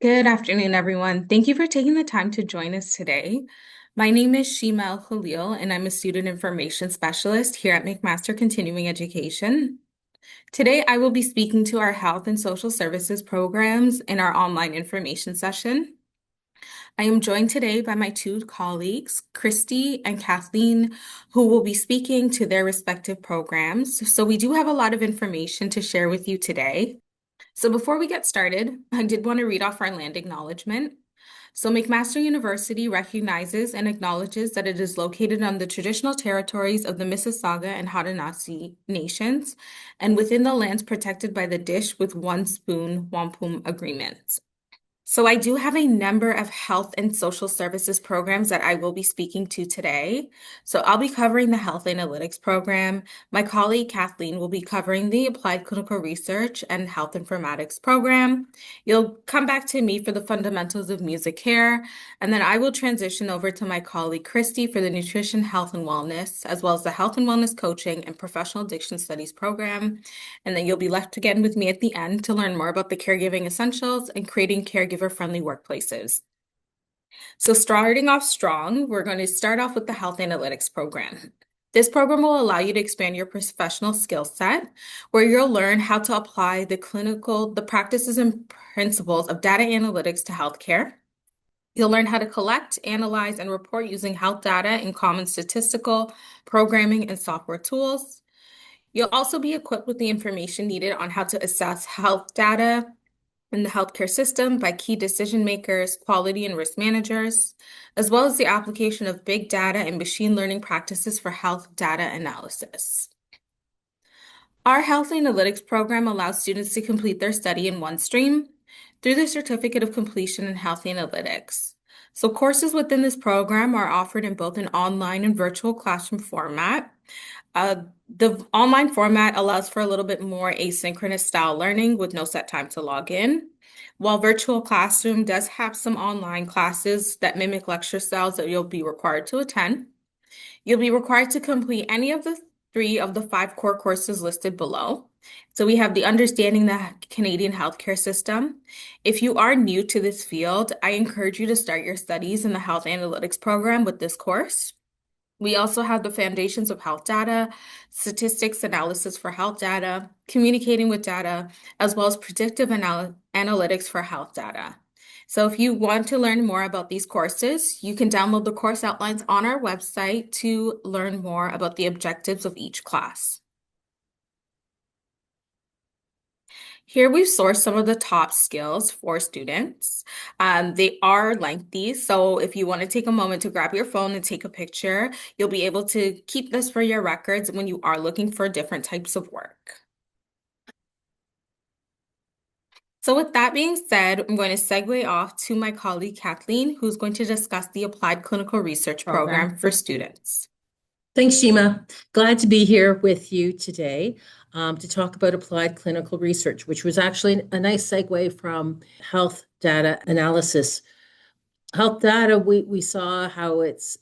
Good afternoon, everyone. Thank you for taking the time to join us today. My name is Shima El Khalil, and I'm a student information specialist here at McMaster Continuing Education. Today, I will be speaking to our health and social services programs in our online information session. I am joined today by my two colleagues, Christy and Kathleen, who will be speaking to their respective programs. So we do have a lot of information to share with you today. So before we get started, I did want to read off our land acknowledgement. So McMaster University recognizes and acknowledges that it is located on the traditional territories of the Mississauga and Haudenosaunee nations and within the lands protected by the Dish with One Spoon Wampum agreements. So I do have a number of health and social services programs that I will be speaking to today. So I'll be covering the health analytics program. My colleague Kathleen will be covering the applied clinical research and health informatics program. You'll come back to me for the fundamentals of music care, and then I will transition over to my colleague Christy for the nutrition, health, and wellness, as well as the health and wellness coaching and professional addiction studies program. And then you'll be left again with me at the end to learn more about the caregiving essentials and creating caregiver-friendly workplaces. So starting off strong, we're going to start off with the health analytics program. This program will allow you to expand your professional skill set, where you'll learn how to apply the practices and principles of data analytics to healthcare. You'll learn how to collect, analyze, and report using health data in common statistical, programming, and software tools. You'll also be equipped with the information needed on how to assess health data in the healthcare system by key decision makers, quality and risk managers, as well as the application of big data and machine learning practices for health data analysis. Our health analytics program allows students to complete their study in one stream through the Certificate of Completion in Health Analytics. So courses within this program are offered in both an online and virtual classroom format. The online format allows for a little bit more asynchronous style learning with no set time to log in, while virtual classroom does have some online classes that mimic lecture styles that you'll be required to attend. You'll be required to complete any of the three of the five core courses listed below. So we have the Understanding the Canadian Healthcare System. If you are new to this field, I encourage you to start your studies in the Health Analytics program with this course. We also have the Foundations of Health Data, Statistics Analysis for Health Data, Communicating with Data, as well as Predictive Analytics for Health Data. So if you want to learn more about these courses, you can download the course outlines on our website to learn more about the objectives of each class. Here we've sourced some of the top skills for students. They are lengthy, so if you want to take a moment to grab your phone and take a picture, you'll be able to keep this for your records when you are looking for different types of work. So with that being said, I'm going to segue off to my colleague Kathleen, who's going to discuss the Applied Clinical Research Program for students. Thanks, Shima. Glad to be here with you today to talk about applied clinical research, which was actually a nice segue from health data analysis. Health data, we saw how it's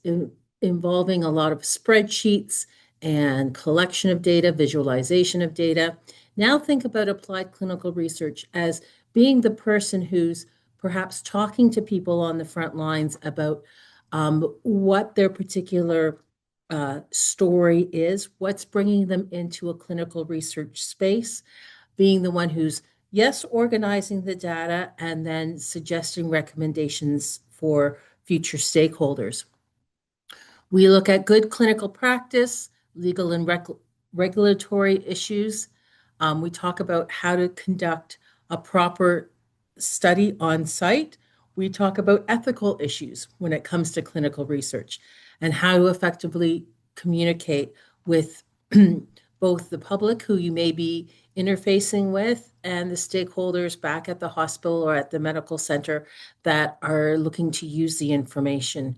involving a lot of spreadsheets and collection of data, visualization of data. Now think about applied clinical research as being the person who's perhaps talking to people on the front lines about what their particular story is, what's bringing them into a clinical research space, being the one who's, yes, organizing the data and then suggesting recommendations for future stakeholders. We look at good clinical practice, legal and regulatory issues. We talk about how to conduct a proper study on site. We talk about ethical issues when it comes to clinical research and how to effectively communicate with both the public who you may be interfacing with and the stakeholders back at the hospital or at the medical center that are looking to use the information.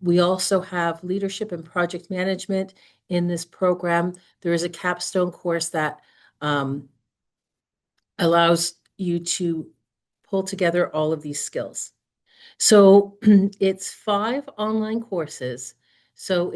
We also have leadership and project management in this program. There is a capstone course that allows you to pull together all of these skills. So it's 5 online courses. So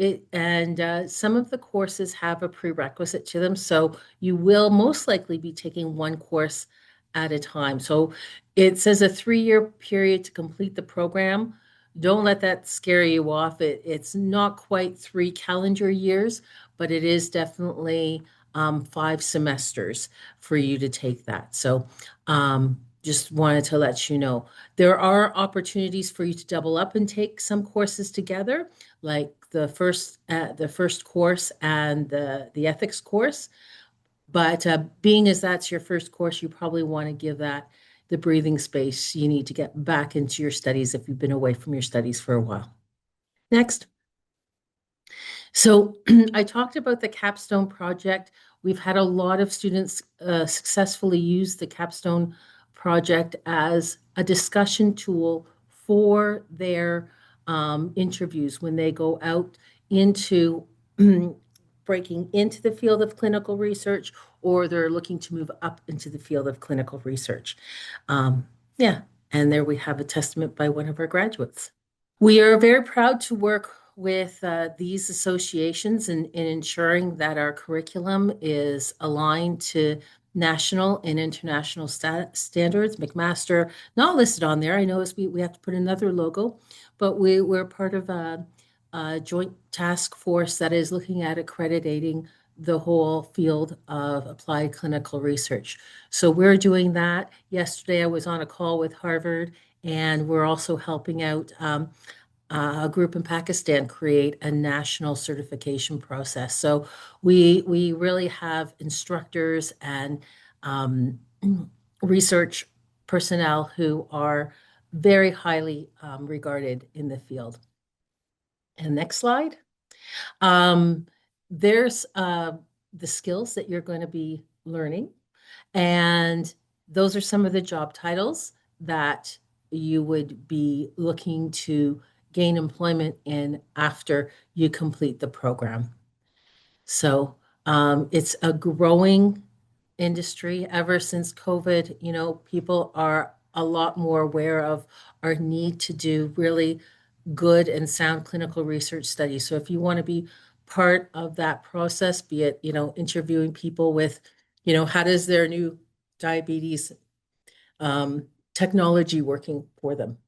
some of the courses have a prerequisite to them. So you will most likely be taking one course at a time. So it says a 3-year period to complete the program. Don't let that scare you off. It's not quite 3 calendar years, but it is definitely 5 semesters for you to take that. So just wanted to let you know. There are opportunities for you to double up and take some courses together, like the first course and the ethics course. But being as that's your first course, you probably want to give that the breathing space you need to get back into your studies if you've been away from your studies for a while. Next. So I talked about the capstone project. We've had a lot of students successfully use the capstone project as a discussion tool for their interviews when they go out into breaking into the field of clinical research, or they're looking to move up into the field of clinical research. Yeah, and there we have a testament by one of our graduates. We are very proud to work with these associations in ensuring that our curriculum is aligned to national and international standards. McMaster, not listed on there. I noticed we have to put another logo, but we're part of a joint task force that is looking at accrediting the whole field of applied clinical research. So we're doing that. Yesterday, I was on a call with Harvard, and we're also helping out a group in Pakistan create a national certification process. So we really have instructors and um, research personnel who are very highly regarded in the field. And next slide. Um, there's the skills that you're going to be learning, and those are some of the job titles that you would be looking to gain employment in after you complete the program. So it's a growing industry ever since COVID. People are a lot more aware of our need to do really good and sound clinical research studies. So if you want to be part of that process, be it, interviewing people with, how does their new diabetes um, technology working for them?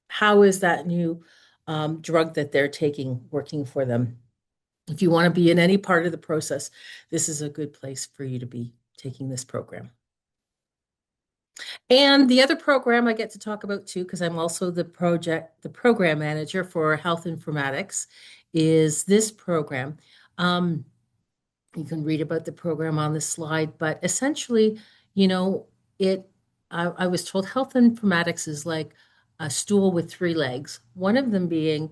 How is that new drug that they're taking working for them? If you want to be in any part of the process, this is a good place for you to be taking this program. And the other program I get to talk about too, because I'm also the program manager for health informatics, is this program. You can read about the program on the slide, but essentially, you know, it, I was told health informatics is like a stool with 3 legs. One of them being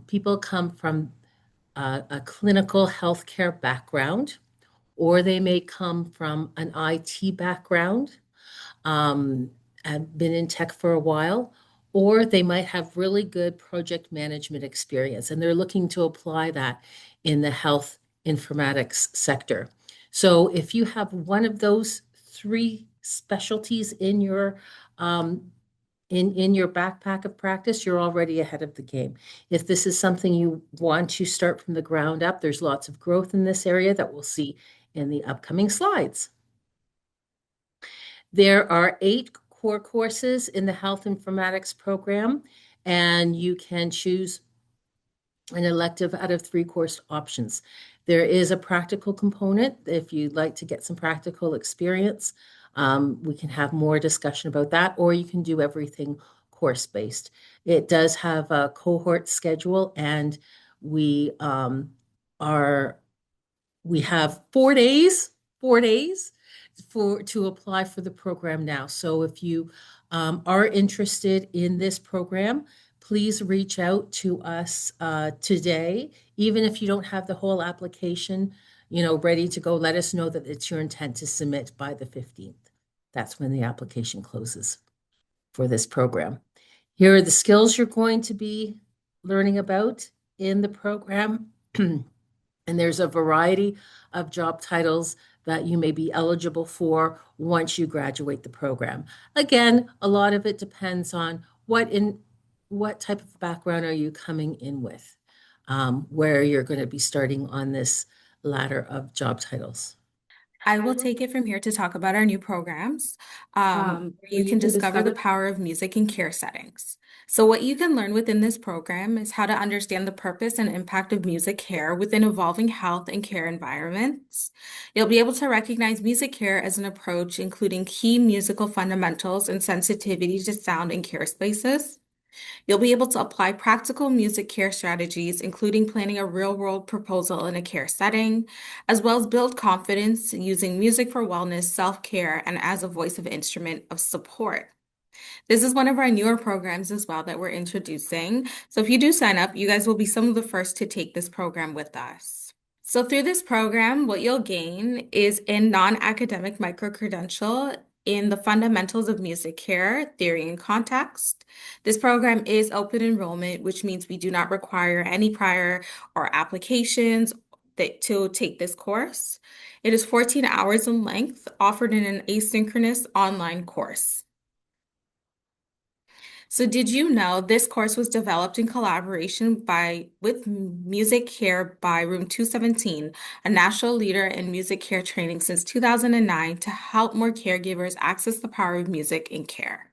people come from a clinical healthcare background, or they may come from an IT background, have been in tech for a while, or they might have really good project management experience and they're looking to apply that in the health informatics sector. So if you have one of those 3 specialties in your in your backpack of practice, you're already ahead of the game. If this is something you want to start from the ground up, there's lots of growth in this area that we'll see in the upcoming slides. There are 8 core courses in the health informatics program, and you can choose an elective out of 3 course options. There is a practical component if you'd like to get some practical experience. We can have more discussion about that, or you can do everything course-based. It does have a cohort schedule, and we are we have 4 days, 4 days to apply for the program now. So if you are interested in this program, please reach out to us today. Even if you don't have the whole application, ready to go, let us know that it's your intent to submit by the 15th. That's when the application closes for this program. Here are the skills you're going to be learning about in the program. And there's a variety of job titles that you may be eligible for once you graduate the program. Again, a lot of it depends on what type of background are you coming in with, where you're going to be starting on this ladder of job titles. I will take it from here to talk about our new programs. Where Where you you can can discover the discover. power of music in care settings. So, what you can learn within this program is how to understand the purpose and impact of music care within evolving health and care environments. You'll be able to recognize music care as an approach, including key musical fundamentals and sensitivity to sound in care spaces. You'll be able to apply practical music care strategies, including planning a real-world proposal in a care setting, as well as build confidence using music for wellness, self-care, and as a voice of instrument of support. This is one of our newer programs as well that we're introducing. So if you do sign up, you guys will be some of the first to take this program with us. So through this program, what you'll gain is a non-academic micro-credential in the fundamentals of music care, theory and context. This program is open enrollment, which means we do not require any prior or applications to take this course. It is 14 hours in length, offered in an asynchronous online course. So did you know this course was developed in collaboration with Music Care by Room 217, a national leader in music care training since 2009 to help more caregivers access the power of music in care.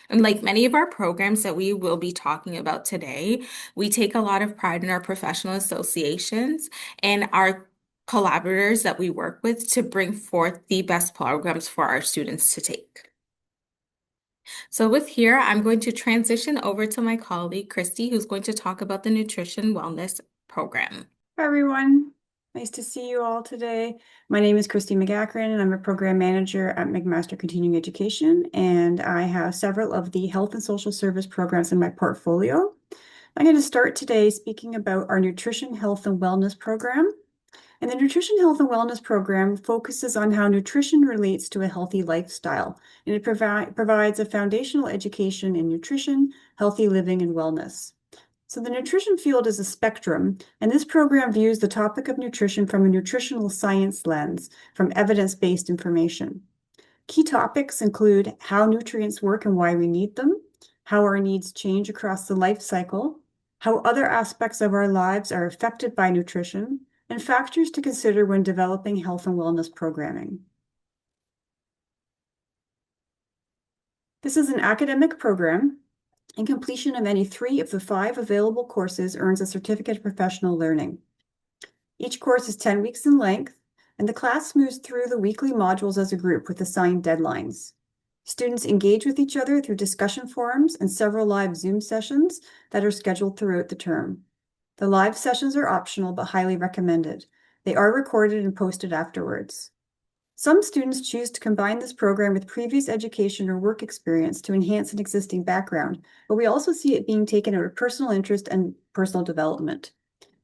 And like many of our programs that we will be talking about today, we take a lot of pride in our professional associations and our collaborators that we work with to bring forth the best programs for our students to take. So with here, I'm going to transition over to my colleague, Christy, who's going to talk about the Nutrition Wellness Program. Hi, everyone. Nice to see you all today. My name is Christy McGackran, and I'm a program manager at McMaster Continuing Education, and I have several of the health and social service programs in my portfolio. I'm going to start today speaking about our Nutrition, Health, and Wellness program. And the Nutrition, Health, and Wellness program focuses on how nutrition relates to a healthy lifestyle, and it provides a foundational education in nutrition, healthy living, and wellness. So the nutrition field is a spectrum, and this program views the topic of nutrition from a nutritional science lens, from evidence-based information. Key topics include how nutrients work and why we need them, how our needs change across the life cycle, how other aspects of our lives are affected by nutrition, and factors to consider when developing health and wellness programming. This is an academic program, and completion of any 3 of the 5 available courses earns a certificate of professional learning. Each course is 10 weeks in length, and the class moves through the weekly modules as a group with assigned deadlines. Students engage with each other through discussion forums and several live Zoom sessions that are scheduled throughout the term. The live sessions are optional but highly recommended. They are recorded and posted afterwards. Some students choose to combine this program with previous education or work experience to enhance an existing background, but we also see it being taken out of personal interest and personal development.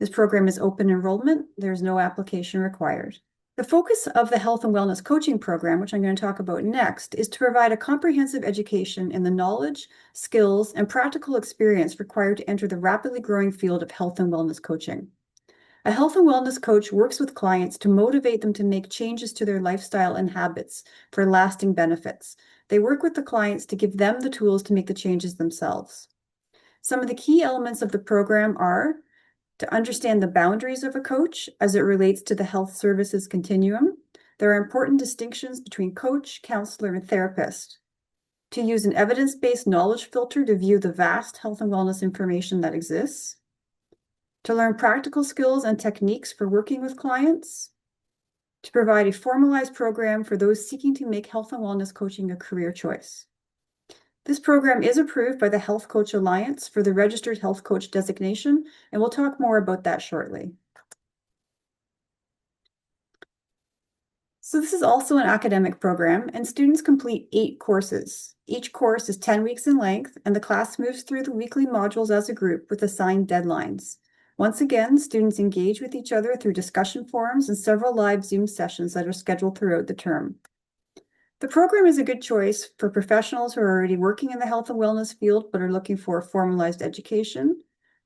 This program is open enrollment. There's no application required. The focus of the Health and Wellness Coaching Program, which I'm going to talk about next, is to provide a comprehensive education in the knowledge, skills, and practical experience required to enter the rapidly growing field of health and wellness coaching. A health and wellness coach works with clients to motivate them to make changes to their lifestyle and habits for lasting benefits. They work with the clients to give them the tools to make the changes themselves. Some of the key elements of the program are to understand the boundaries of a coach as it relates to the health services continuum. There are important distinctions between coach, counselor, and therapist. To use an evidence-based knowledge filter to view the vast health and wellness information that exists. To learn practical skills and techniques for working with clients, to provide a formalized program for those seeking to make health and wellness coaching a career choice. This program is approved by the Health Coach Alliance for the Registered Health Coach designation, and we'll talk more about that shortly. So this is also an academic program, and students complete 8 courses. Each course is 10 weeks in length, and the class moves through the weekly modules as a group with assigned deadlines. Once again, students engage with each other through discussion forums and several live Zoom sessions that are scheduled throughout the term. The program is a good choice for professionals who are already working in the health and wellness field but are looking for formalized education,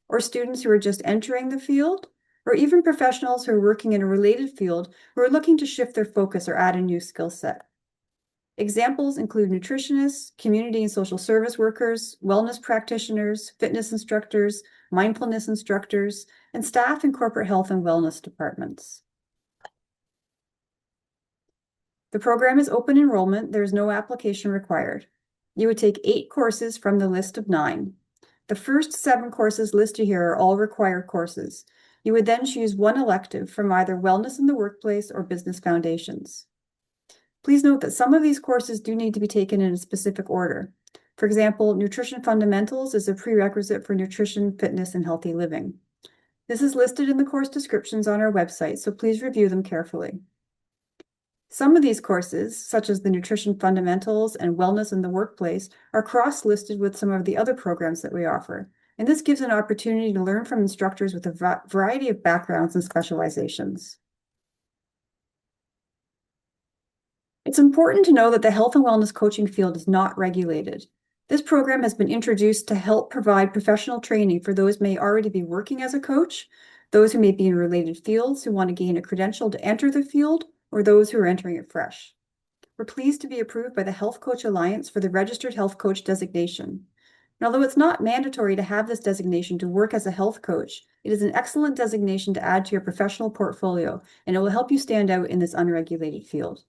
or students who are just entering the field, or even professionals who are working in a related field who are looking to shift their focus or add a new skill set. Examples include nutritionists, community and social service workers, wellness practitioners, fitness instructors, mindfulness instructors, and staff in corporate health and wellness departments. The program is open enrollment. There is no application required. You would take 8 courses from the list of 9. The first 7 courses listed here are all required courses. You would then choose one elective from either Wellness in the Workplace or Business Foundations. Please note that some of these courses do need to be taken in a specific order. For example, Nutrition Fundamentals is a prerequisite for nutrition, fitness, and healthy living. This is listed in the course descriptions on our website, so please review them carefully. Some of these courses, such as the Nutrition Fundamentals and Wellness in the Workplace, are cross-listed with some of the other programs that we offer, and this gives an opportunity to learn from instructors with a variety of backgrounds and specializations. It's important to know that the health and wellness coaching field is not regulated. This program has been introduced to help provide professional training for those who may already be working as a coach, those who may be in related fields who want to gain a credential to enter the field, or those who are entering it fresh. We're pleased to be approved by the Health Coach Alliance for the Registered Health Coach designation. And although it's not mandatory to have this designation to work as a health coach, it is an excellent designation to add to your professional portfolio, and it will help you stand out in this unregulated field.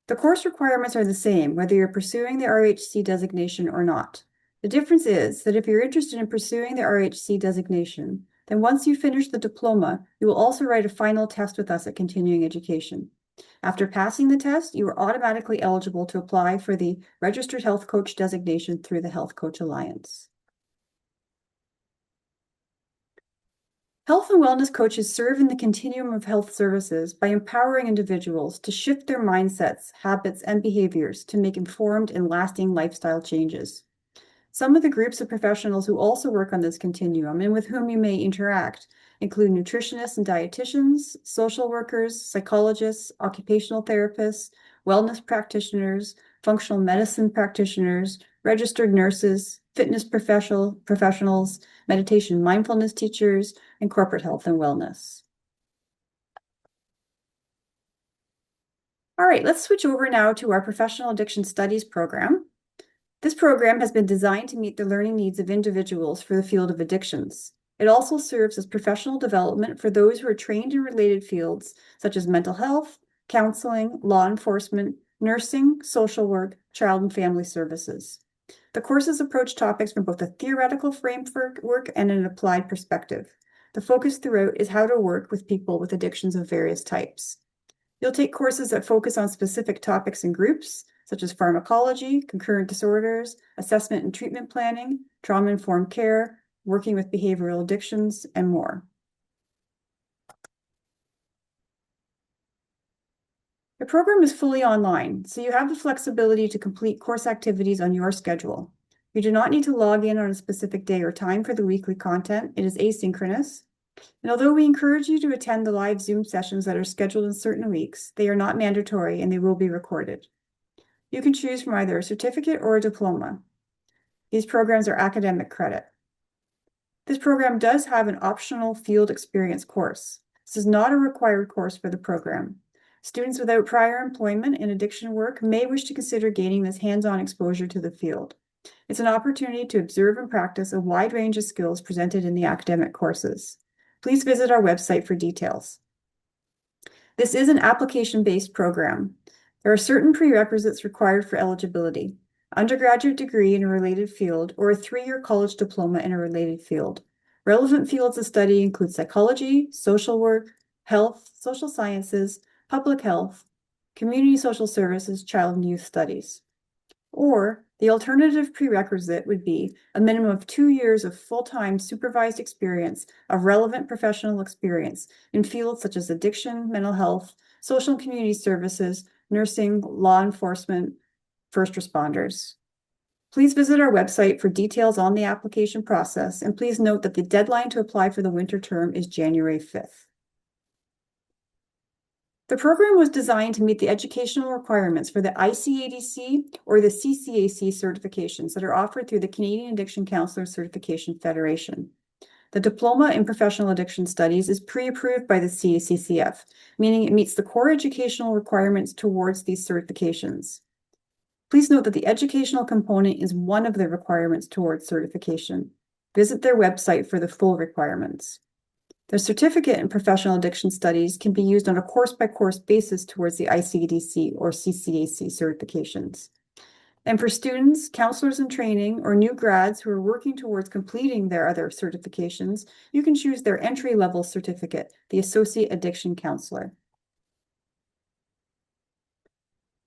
The course requirements are the same, whether you're pursuing the RHC designation or not. The difference is that if you're interested in pursuing the RHC designation, then once you finish the diploma, you will also write a final test with us at Continuing Education. After passing the test, you are automatically eligible to apply for the Registered Health Coach designation through the Health Coach Alliance. Health and wellness coaches serve in the continuum of health services by empowering individuals to shift their mindsets, habits, and behaviors to make informed and lasting lifestyle changes. Some of the groups of professionals who also work on this continuum and with whom you may interact include nutritionists and dietitians, social workers, psychologists, occupational therapists, wellness practitioners, functional medicine practitioners, registered nurses, fitness professionals, meditation mindfulness teachers, and corporate health and wellness. All right, let's switch over now to our Professional Addiction Studies program. This program has been designed to meet the learning needs of individuals for the field of addictions. It also serves as professional development for those who are trained in related fields such as mental health, counseling, law enforcement, nursing, social work, child and family services. The courses approach topics from both a theoretical framework and an applied perspective. The focus throughout is how to work with people with addictions of various types. You'll take courses that focus on specific topics and groups, such as pharmacology, concurrent disorders, assessment and treatment planning, trauma-informed care, working with behavioral addictions, and more. The program is fully online, so you have the flexibility to complete course activities on your schedule. You do not need to log in on a specific day or time for the weekly content. It is asynchronous. And although we encourage you to attend the live Zoom sessions that are scheduled in certain weeks, they are not mandatory and they will be recorded. You can choose from either a certificate or a diploma. These programs are academic credit. This program does have an optional field experience course. This is not a required course for the program. Students without prior employment in addiction work may wish to consider gaining this hands-on exposure to the field. It's an opportunity to observe and practice a wide range of skills presented in the academic courses. Please visit our website for details. This is an application-based program. There are certain prerequisites required for eligibility: undergraduate degree in a related field or a 3-year college diploma in a related field. Relevant fields of study include psychology, social work, health, social sciences, public health, community social services, child and youth studies. Or the alternative prerequisite would be a minimum of 2 years of full-time supervised experience of relevant professional experience in fields such as addiction, mental health, social and community services, nursing, law enforcement, first responders. Please visit our website for details on the application process, and please note that the deadline to apply for the winter term is January 5th. The program was designed to meet the educational requirements for the ICADC or the CCAC certifications that are offered through the Canadian Addiction Counselor Certification Federation. The Diploma in Professional Addiction Studies is pre-approved by the CACCF, meaning it meets the core educational requirements towards these certifications. Please note that the educational component is one of the requirements towards certification. Visit their website for the full requirements. The certificate in professional addiction studies can be used on a course-by-course basis towards the ICDC or CCAC certifications. And for students, counselors in training, or new grads who are working towards completing their other certifications, you can choose their entry-level certificate, the Associate Addiction Counselor.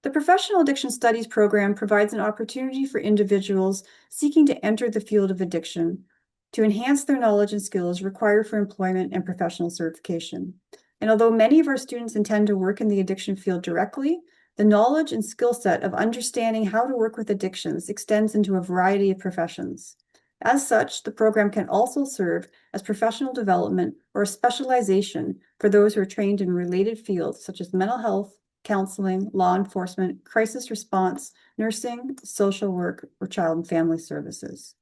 The Professional Addiction Studies program provides an opportunity for individuals seeking to enter the field of addiction to enhance their knowledge and skills required for employment and professional certification. And although many of our students intend to work in the addiction field directly, the knowledge and skill set of understanding how to work with addictions extends into a variety of professions. As such, the program can also serve as professional development or a specialization for those who are trained in related fields such as mental health, counseling, law enforcement, crisis response, nursing, social work, or child and family services.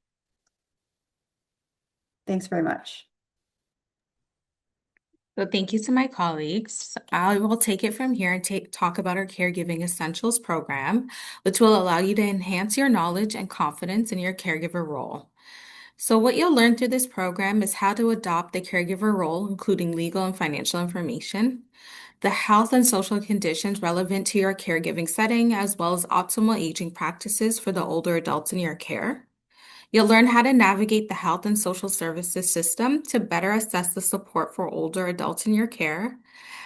Thanks very much. So thank you to my colleagues. I will take it from here and talk about our Caregiving Essentials program, which will allow you to enhance your knowledge and confidence in your caregiver role. So what you'll learn through this program is how to adopt the caregiver role, including legal and financial information, the health and social conditions relevant to your caregiving setting, as well as optimal aging practices for the older adults in your care. You'll learn how to navigate the health and social services system to better assess the support for older adults in your care,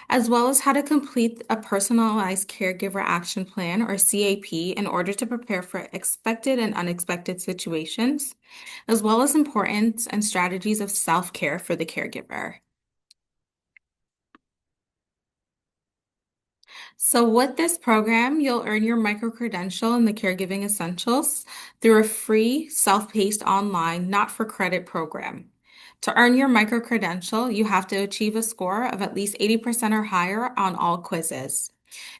as well as how to complete a personalized caregiver action plan or CAP in order to prepare for expected and unexpected situations, as well as importance and strategies of self-care for the caregiver. So with this program, you'll earn your micro-credential in the Caregiving Essentials through a free, self-paced online, not-for-credit program. To earn your micro-credential, you have to achieve a score of at least 80% or higher on all quizzes.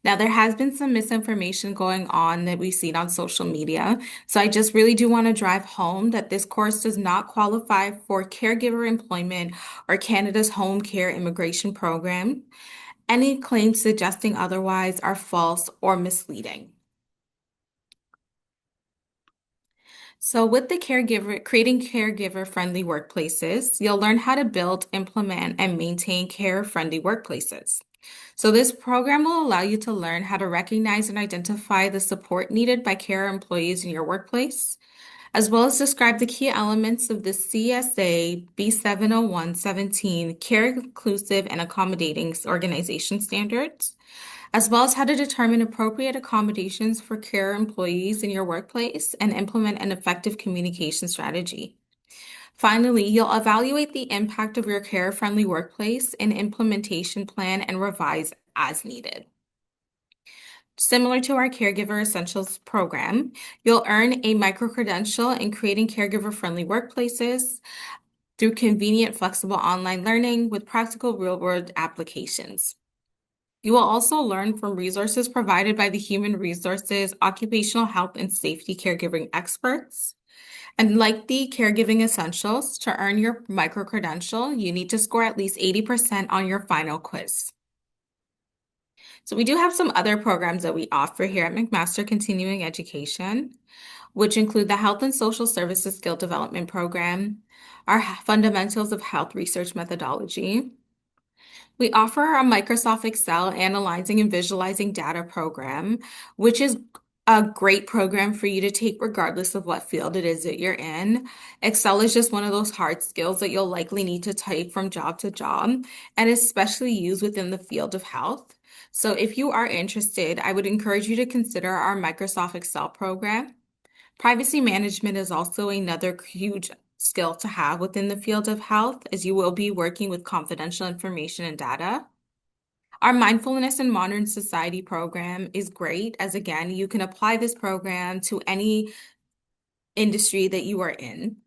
Now, there has been some misinformation going on that we've seen on social media, so I just really do want to drive home that this course does not qualify for caregiver employment or Canada's Home Care Immigration Program. Any claims suggesting otherwise are false or misleading. So with the creating caregiver-friendly workplaces, you'll learn how to build, implement, and maintain care-friendly workplaces. So this program will allow you to learn how to recognize and identify the support needed by care employees in your workplace, as well as describe the key elements of the CSA B70117 Care Inclusive and Accommodating Organization Standards, as well as how to determine appropriate accommodations for care employees in your workplace and implement an effective communication strategy. Finally, you'll evaluate the impact of your care-friendly workplace and implementation plan and revise as needed. Similar to our Caregiver Essentials program, you'll earn a micro-credential in creating caregiver-friendly workplaces through convenient, flexible online learning with practical real-world applications. You will also learn from resources provided by the Human Resources, Occupational Health, and Safety caregiving experts. And like the Caregiving Essentials, to earn your micro-credential, you need to score at least 80% on your final quiz. So we do have some other programs that we offer here at McMaster Continuing Education, which include the Health and Social Services Skill Development Program, our Fundamentals of Health Research Methodology. We offer a Microsoft Excel Analyzing and Visualizing Data program, which is a great program for you to take regardless of what field it is that you're in. Excel is just one of those hard skills that you'll likely need to take from job to job, and especially used within the field of health. So if you are interested, I would encourage you to consider our Microsoft Excel program. Privacy management is also another huge skill to have within the field of health, as you will be working with confidential information and data. Our Mindfulness in Modern Society program is great, as again, you can apply this program to any industry that you are in.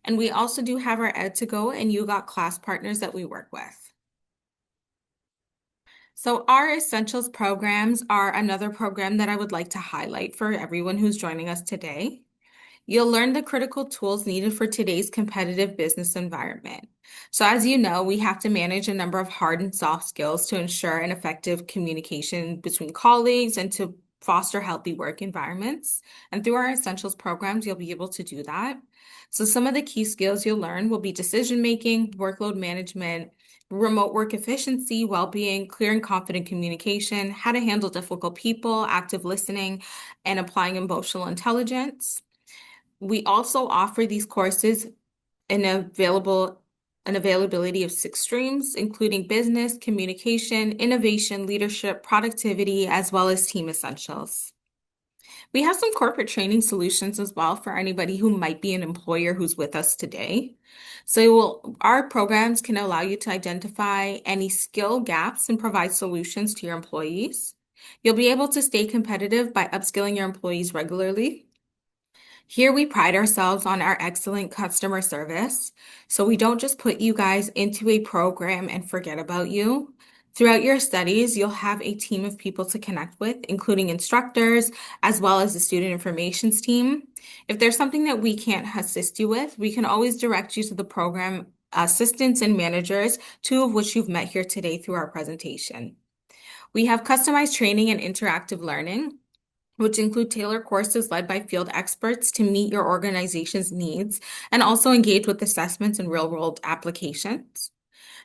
And we also do have our Ed2Go and You Got class partners that we work with. So our Essentials programs are another program that I would like to highlight for everyone who's joining us today. You'll learn the critical tools needed for today's competitive business environment. So as you know, we have to manage a number of hard and soft skills to ensure an effective communication between colleagues and to foster healthy work environments. And through our Essentials programs, you'll be able to do that. So some of the key skills you'll learn will be decision-making, workload management, remote work efficiency, well-being, clear and confident communication, how to handle difficult people, active listening, and applying emotional intelligence. We also offer these courses in an availability of 6 streams, including business, communication, innovation, leadership, productivity, as well as team essentials. We have some corporate training solutions as well for anybody who might be an employer who's with us today. Our programs can allow you to identify any skill gaps and provide solutions to your employees. You'll be able to stay competitive by upskilling your employees regularly. Here we pride ourselves on our excellent customer service. So we don't just put you guys into a program and forget about you. Throughout your studies, you'll have a team of people to connect with, including instructors, as well as the student informations team. If there's something that we can't assist you with, we can always direct you to the program assistants and managers, 2 of which you've met here today through our presentation. We have customized training and interactive learning, which include tailored courses led by field experts to meet your organization's needs and also engage with assessments and real-world applications.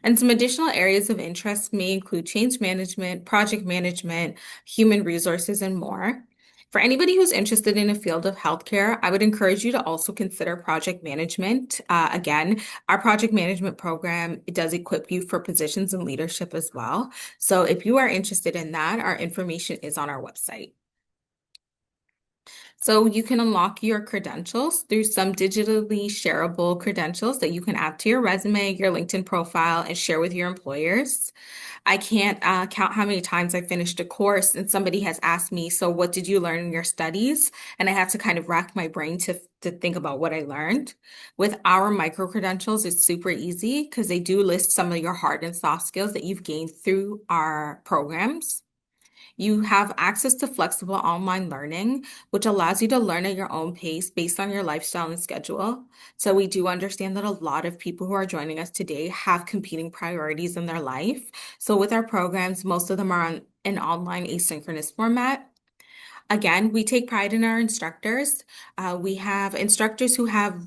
And some additional areas of interest may include change management, project management, human resources, and more. For anybody who's interested in a field of healthcare, I would encourage you to also consider project management. Again, our project management program, it does equip you for positions in leadership as well. So if you are interested in that, our information is on our website. So you can unlock your credentials through some digitally shareable credentials that you can add to your resume, your LinkedIn profile, and share with your employers. I can't count how many times I finished a course and somebody has asked me, so what did you learn in your studies? And I have to kind of rack my brain to think about what I learned. With our micro credentials, it's super easy because they do list some of your hard and soft skills that you've gained through our programs. You have access to flexible online learning, which allows you to learn at your own pace based on your lifestyle and schedule. So we do understand that a lot of people who are joining us today have competing priorities in their life. So with our programs, most of them are on an online asynchronous format. Again, we take pride in our instructors. We have instructors who have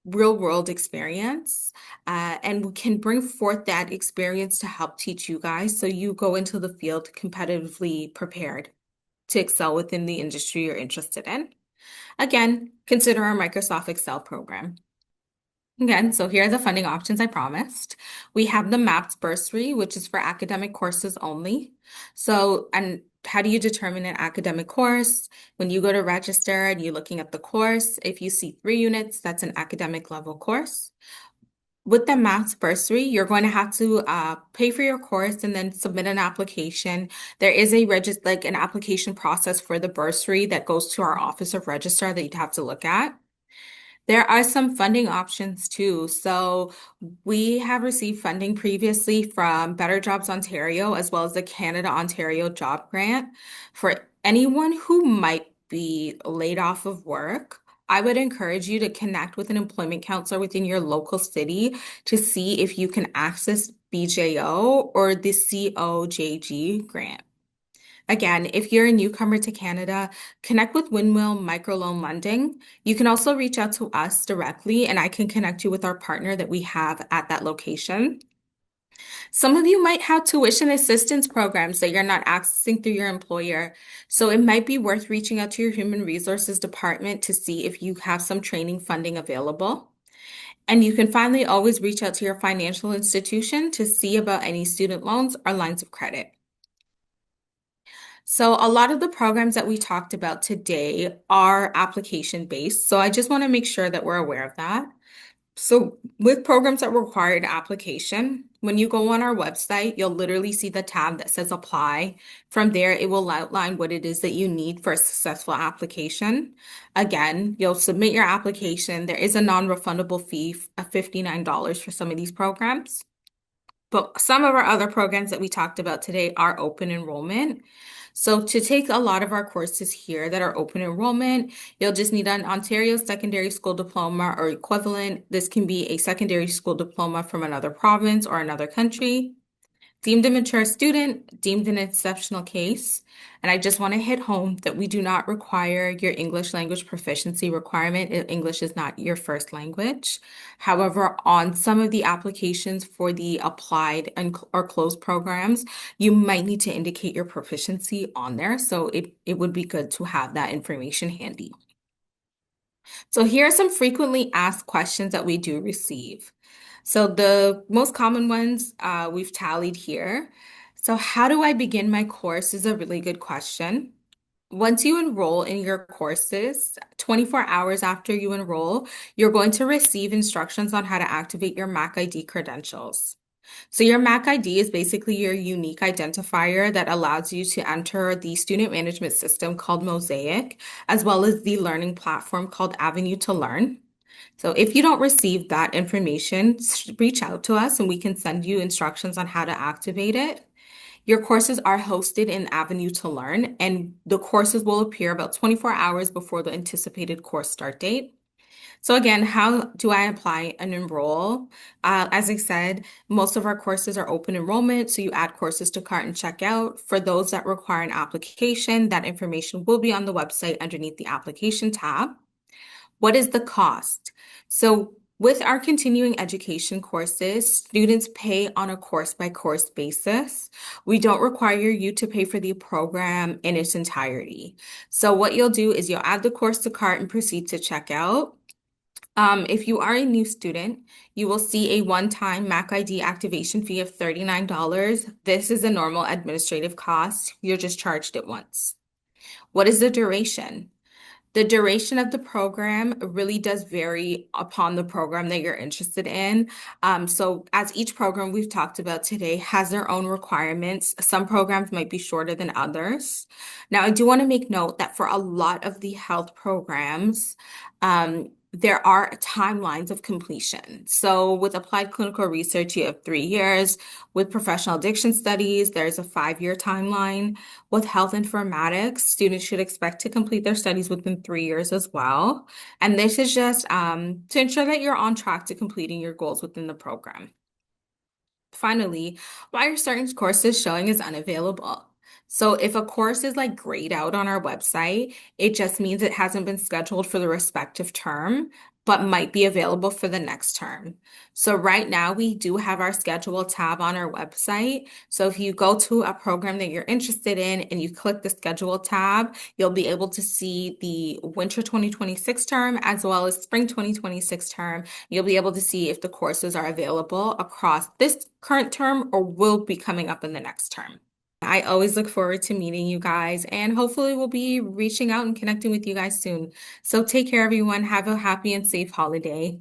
real world experience and can bring forth that experience to help teach you guys so you go into the field competitively prepared to excel within the industry you're interested in. Again, consider our Microsoft Excel program. Again, so here are the funding options I promised. We have the MAPS bursary, which is for academic courses only. And how do you determine an academic course? When you go to register and you're looking at the course, if you see 3 units, that's an academic level course. With the MAPS bursary, you're going to have to pay for your course and then submit an application. There is an application process for the bursary that goes to our Office of Registrar that you'd have to look at. There are some funding options too. So we have received funding previously from Better Jobs Ontario as well as the Canada Ontario Job Grant. For anyone who might be laid off of work, I would encourage you to connect with an employment counselor within your local city to see if you can access BJO or the COJG grant. Again, if you're a newcomer to Canada, connect with Windmill Microloan Lending. You can also reach out to us directly, and I can connect you with our partner that we have at that location. Some of you might have tuition assistance programs that you're not accessing through your employer. So it might be worth reaching out to your human resources department to see if you have some training funding available. And you can finally always reach out to your financial institution to see about any student loans or lines of credit. So a lot of the programs that we talked about today are application based. So I just want to make sure that we're aware of that. So with programs that require an application, when you go on our website, you'll literally see the tab that says apply. From there, it will outline what it is that you need for a successful application. Again, you'll submit your application. There is a non-refundable fee of $59 for some of these programs. But some of our other programs that we talked about today are open enrollment. So to take a lot of our courses here that are open enrollment, you'll just need an Ontario Secondary School Diploma or equivalent. This can be a secondary school diploma from another province or another country. Deemed a mature student, deemed an exceptional case. And I just want to hit home that we do not require your English language proficiency requirement if English is not your first language. However, on some of the applications for the applied and or closed programs, you might need to indicate your proficiency on there. So it would be good to have that information handy. So here are some frequently asked questions that we do receive. So the most common ones we've tallied here. So how do I begin my course is a really good question. Once you enroll in your courses, 24 hours after you enroll, you're going to receive instructions on how to activate your Mac ID credentials. So your Mac ID is basically your unique identifier that allows you to enter the student management system called Mosaic, as well as the learning platform called Avenue to Learn. So if you don't receive that information, reach out to us and we can send you instructions on how to activate it. Your courses are hosted in Avenue to Learn, and the courses will appear about 24 hours before the anticipated course start date. So again, how do I apply and enroll? As I said, most of our courses are open enrollment, so you add courses to cart and checkout. For those that require an application, that information will be on the website underneath the application tab. What is the cost? So with our continuing education courses, students pay on a course-by-course basis. We don't require you to pay for the program in its entirety. So what you'll do is you'll add the course to cart and proceed to checkout. If you are a new student, you will see a one-time Mac ID activation fee of $39. This is a normal administrative cost. You're just charged it once. What is the duration? The duration of the program really does vary upon the program that you're interested in. So as each program we've talked about today has their own requirements, some programs might be shorter than others. Now, I do want to make note that for a lot of the health programs, there are timelines of completion. So with applied clinical research, you have 3 years. With professional addiction studies, there's a 5-year timeline. With health informatics, students should expect to complete their studies within 3 years as well. And this is just to ensure that you're on track to completing your goals within the program. Finally, why are certain courses showing as unavailable? So if a course is like grayed out on our website, it just means it hasn't been scheduled for the respective term, but might be available for the next term. So right now we do have our schedule tab on our website. So if you go to a program that you're interested in and you click the schedule tab, you'll be able to see the winter 2026 term as well as spring 2026 term. You'll be able to see if the courses are available across this current term or will be coming up in the next term. I always look forward to meeting you guys, and hopefully we'll be reaching out and connecting with you guys soon. So take care, everyone. Have a happy and safe holiday.